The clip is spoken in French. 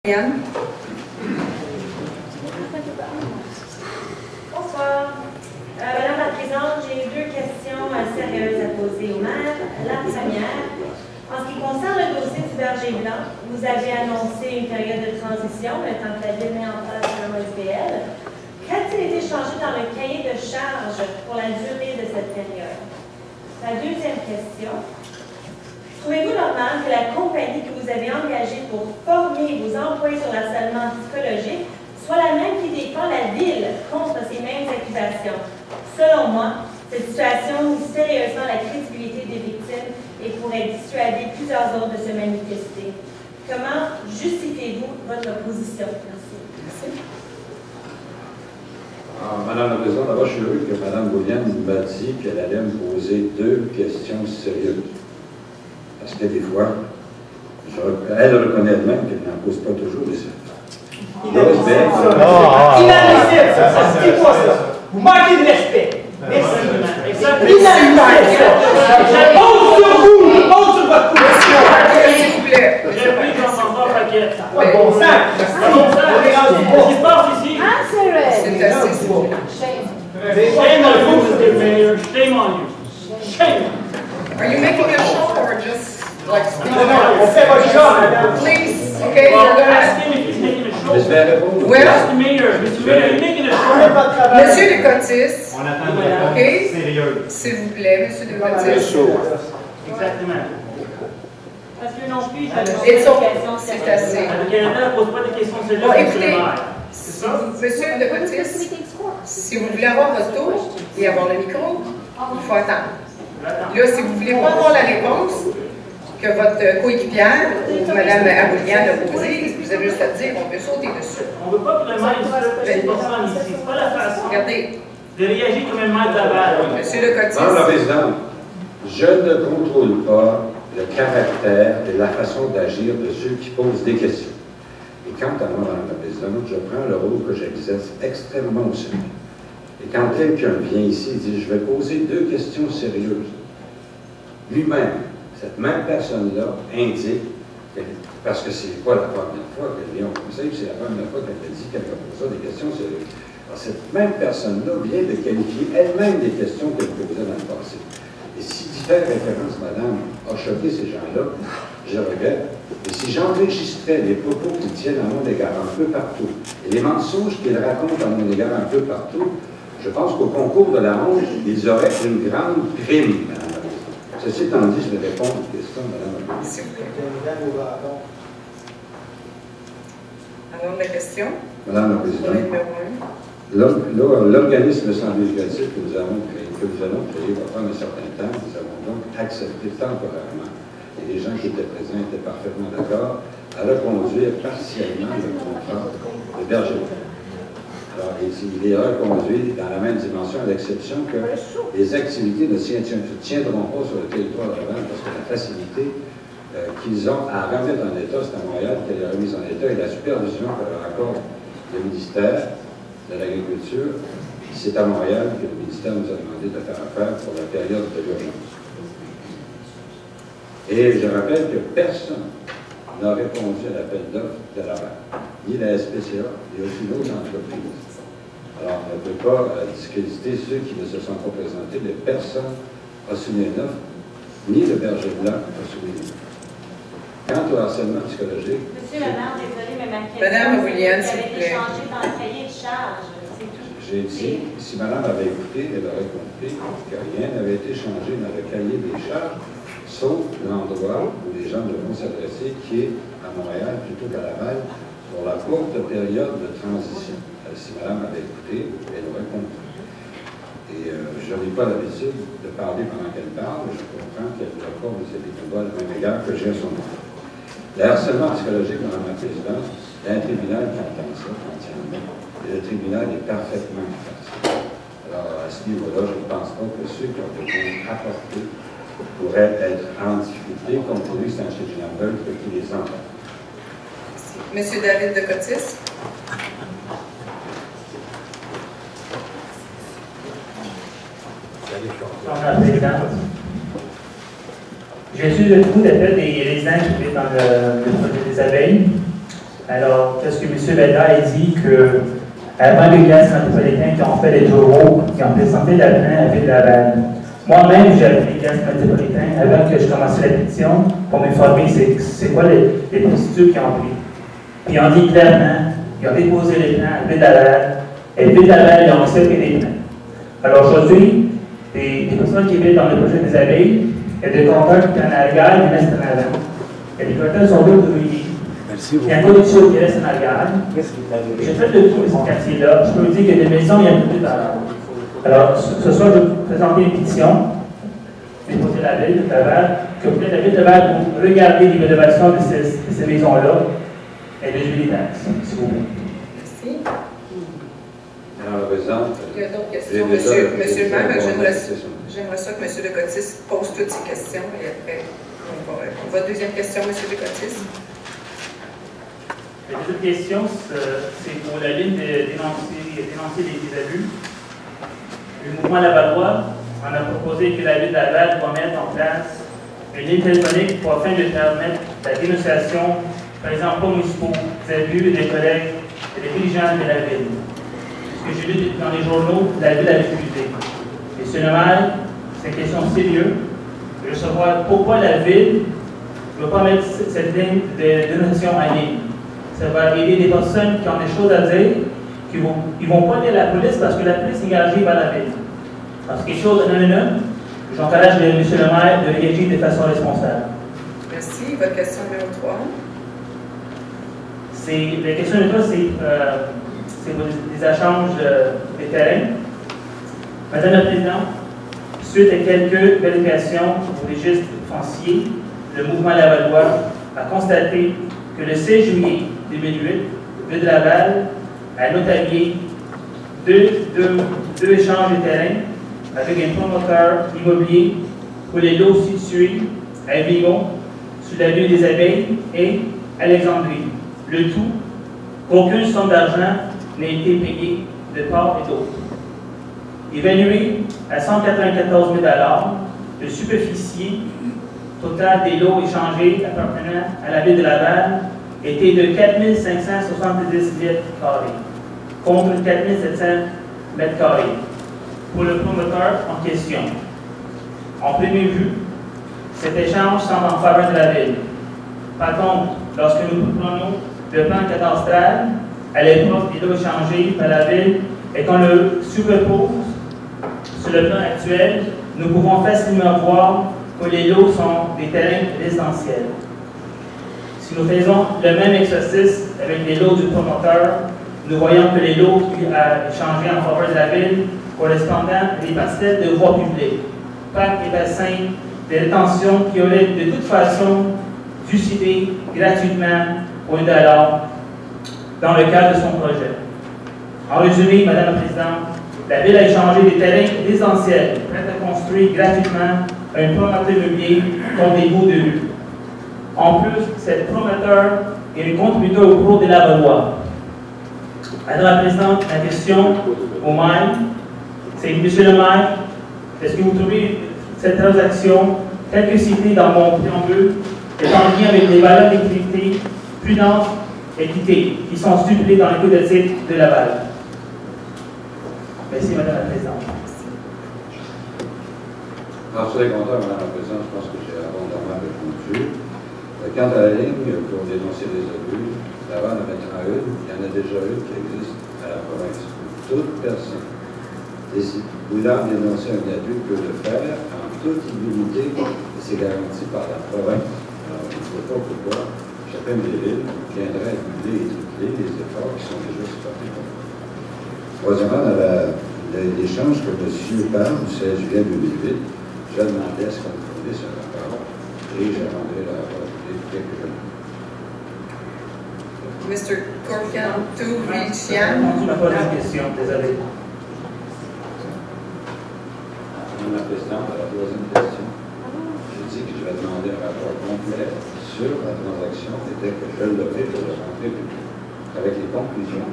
Yann. Bonsoir. Madame la Présidente, j'ai deux questions sérieuses à poser au maire. La première, en ce qui concerne le dossier du berger blanc, vous avez annoncé une période de transition, le temps que la Ville met en place un OSBL. Qu'a-t-il été changé dans le cahier de charge pour la durée de cette période? La deuxième question, trouvez-vous normal que la compagnie que vous avez engagée pour former vos employés sur l'harcèlement psychologique soit la même qui défend la Ville contre ces mêmes accusations? Selon moi, cette situation nuit sérieusement la crédibilité des victimes et pourrait dissuader plusieurs autres de se manifester. Comment justifiez-vous votre position? Merci. Madame la Présidente, d'abord, je suis heureux que Mme Bouliane m'a dit qu'elle allait me poser deux questions sérieuses. Parce que des fois, elle reconnaît elle-même qu'elle n'en pose pas toujours des sérieux. Inadmissible, c'est quoi ça? Vous manquez de respect. Merci. Inadmissible. Je monte sur vous, je monte sur votre position. S'il vous plaît. J'ai pris dans son propre paquet. Bon sang. Qu'est-ce qui se passe ici? C'est assez beau. Shame on you, Mr. Mayor. Shame on you. Shame. Are you making a show or just like speaking? On fait votre job, madame. Please, okay, Well, you're ask gonna... him if he's making a show. Mais je vais répondre. Well, Mr. Mayor, Mr. Mayor, are you making a show? Monsieur de Cotis, On attend une réponse OK? sérieuse. S'il vous plaît, Monsieur de Cotis. Exactement. Parce que non plus, Et son, c'est assez. Le Canada ne pose pas de questions sérieuses. Bon, Monsieur le écoutez, maire. C'est ça? Monsieur de Cotis, si vous voulez avoir votre tour et avoir le micro, il faut attendre. Là, si vous ne voulez pas avoir la réponse que votre coéquipière ou Mme Abouliane a posée, vous avez juste à dire, on peut sauter dessus. On ne veut pas que le maire insulte personne ici. C'est pas la façon Regardez, de réagir comme un maire de Laval. Monsieur de Madame la Cotis, Présidente, je ne contrôle pas le caractère et la façon d'agir de ceux qui posent des questions. Et quant à moi, Madame la Présidente, je prends le rôle que j'exerce extrêmement au sérieux. Et quand quelqu'un vient ici et dit « je vais poser deux questions sérieuses », lui-même, cette même personne-là indique, parce que c'est pas la première fois qu'elle vient au conseil, c'est la première fois qu'elle a dit qu'elle va poser des questions sérieuses. Alors cette même personne-là vient de qualifier elle-même des questions qu'elle posait dans le passé. Et si d'y faire référence, madame, a choqué ces gens-là, je regrette. Et si j'enregistrais les propos qu'ils tiennent à mon égard un peu partout, et les mensonges qu'ils racontent à mon égard un peu partout, je pense qu'au concours de la honte, ils auraient une grande prime, madame la Présidente. Ceci étant dit, je vais répondre aux questions, madame la Présidente. s'il vous plaît. Alors, la question, Madame la pour le Présidente, numéro 1. l'organisme sans législatif que nous allons créer va prendre un certain temps. Nous avons donc accepté temporairement, et les gens qui étaient présents étaient parfaitement d'accord, à reconduire partiellement le contrat de berger. Alors, il est reconduit dans la même dimension, à l'exception que les activités ne tiendront pas sur le territoire de Laval parce que la facilité qu'ils ont à remettre en état, c'est à Montréal qu'elle est remise en état, et la supervision que leur accorde le ministère de l'Agriculture, c'est à Montréal que le ministère nous a demandé de faire affaire pour la période de l'urgence. Et je rappelle que personne n'a répondu à l'appel d'offres de Laval, ni la SPCA, ni aucune autre entreprise. Alors, on ne peut pas discréditer ceux qui ne se sont pas présentés, mais personne n'a soumis une offre, ni le berger blanc n'a soumis une offre. Quant au harcèlement psychologique... Monsieur le maire, désolé, mais ma question, Madame Williams, ça s'il avait vous été plaît. changé dans le cahier de charge, c'est tout. J'ai dit, si madame avait écouté, elle aurait compris que rien n'avait été changé dans le cahier des charges, sauf l'endroit où les gens devront s'adresser, qui est à Montréal plutôt qu'à Laval, pour la courte période de transition. Si madame avait écouté, elle aurait compris. Et je n'ai pas l'habitude de parler pendant qu'elle parle, je comprends qu'elle ne doit pas vous aider de le même égard que j'ai à son nom. Le harcèlement psychologique, Madame la Présidente, il y a un tribunal qui entend ça entièrement, et le tribunal est parfaitement impartial. Alors, à ce niveau-là, je ne pense pas que ceux qui ont été apportés pourraient être en difficulté, compte tenu que c'est un tribunal neutre qui les entend. Monsieur David de Cotis. Madame la Présidente, j'ai su le coup d'appel des résidents qui étaient dans le projet des abeilles. Alors, qu'est-ce que M. Bella a dit que avant les glaces métropolitains qui ont fait les taureaux, qui ont présenté la plainte à la ville de Laval. Moi-même, j'ai appelé les glaces métropolitains avant que je commence la pétition pour m'informer c'est quoi les procédures qu'ils ont prises. Puis ils ont dit clairement, ils ont déposé les plans à la ville de Laval, et la ville de Laval, ils ont accepté les plans. Alors aujourd'hui, des personnes qui vivent dans le projet des abeilles, il y a des compteurs qui prennent à la gare et qui restent en avant. Il y a des compteurs qui sont là de ruiner. Il y a un code sur qui reste en arrière. J'ai fait le tour de ce quartier-là. Je peux vous dire qu'il y a des maisons, il y a beaucoup de valeur. Alors, ce soir, je vais vous présenter une pétition déposée à la ville de Laval, que peut-être la ville de Laval pour regarder l'évaluation de ces maisons-là et réduire les taxes, s'il vous plaît. Merci. Alors, la présidente. Il y a d'autres questions. Monsieur le maire, j'aimerais ça que M. Lecotis pose toutes ces questions et après, on va répondre. Votre deuxième question, M. Lecotis. La deuxième question, c'est pour la ligne de dénoncer les abus. Le mouvement Lavallois en a proposé que la ville de Laval doit mettre en place une ligne téléphonique afin de permettre la dénonciation, par exemple, pas municipaux, des abus des collègues et des dirigeants de la ville. Ce que j'ai lu dans les journaux, la ville a refusé. Monsieur le maire, c'est une question sérieuse. Je veux savoir pourquoi la ville ne veut pas mettre cette ligne de dénonciation en ligne. Ça va aider des personnes qui ont des choses à dire, qui ne vont pas dire à la police parce que la police est engagée par la ville. Parce que quelque chose non, j'encourage M. le maire de réagir de façon responsable. Merci. Votre question numéro 3. La question numéro 3, c'est pour des échanges de terrain. Madame la Présidente, suite à quelques vérifications au registre foncier, le mouvement Lavallois a constaté que le 16 juillet 2008, ville de Laval a notarié deux échanges de terrain avec un promoteur immobilier pour les lots situés à Vigon, sur la rue des Abeilles et Alexandrie. Le tout, qu'aucune somme d'argent n'a été payée de part et d'autre. Évalué à 194 000 $, le superficie total des lots échangés appartenant à la ville de Laval était de 4 570 mètres carrés, contre 4 700 mètres carrés pour le promoteur en question. En première vue, cet échange semble en faveur de la ville. Par contre, lorsque nous prenons le plan cadastral, à l'époque des lots échangés par la ville, et qu'on le superpose sur le plan actuel, nous pouvons facilement voir que les lots sont des terrains résidentiels. Si nous faisons le même exercice avec les lots du promoteur, nous voyons que les lots qu'il a échangés en faveur de la ville correspondant à des parcelles de voie publique, parcs et bassins de rétention qui auraient de toute façon dû céder gratuitement pour $1 dans le cadre de son projet. En résumé, Madame la Présidente, la Ville a échangé des terrains résidentiels prêts à construire gratuitement un promoteur immobilier contre des bouts de rue. En plus, cet promoteur est un contributeur au cours de la loi. Madame la Présidente, la question au maire, c'est Monsieur le maire, est-ce que vous trouvez cette transaction, telle que citée dans mon préambule, est en lien avec les valeurs d'équité, prudence et équité qui sont stipulées dans le code d'éthique de Laval? Merci, Madame la Présidente. Sur les compteurs, Madame la Présidente, je pense que j'ai abondamment répondu. Quant à la ligne pour dénoncer les abus, Laval en a maintenant une, il y en a déjà une qui existe à la province. Toute personne voulant dénoncer un abus peut le faire en toute immunité et c'est garanti par la province. Alors, je ne sais pas pourquoi chacune des villes viendrait annuler et tripler les efforts qui sont déjà supportés. Troisièmement, dans l'échange que M. parle du 16 juillet 2008, je demandais à ce qu'on fournisse un rapport et j'ai rendu le rapport quelques jours. Mr. Corcan, Tourichian. Je n'ai pas de question, désolé. Madame la Présidente, à la troisième question, j'ai dit que je vais demander un rapport complet sur la transaction et dès que je l'aurai, je le rendrai public avec les conclusions.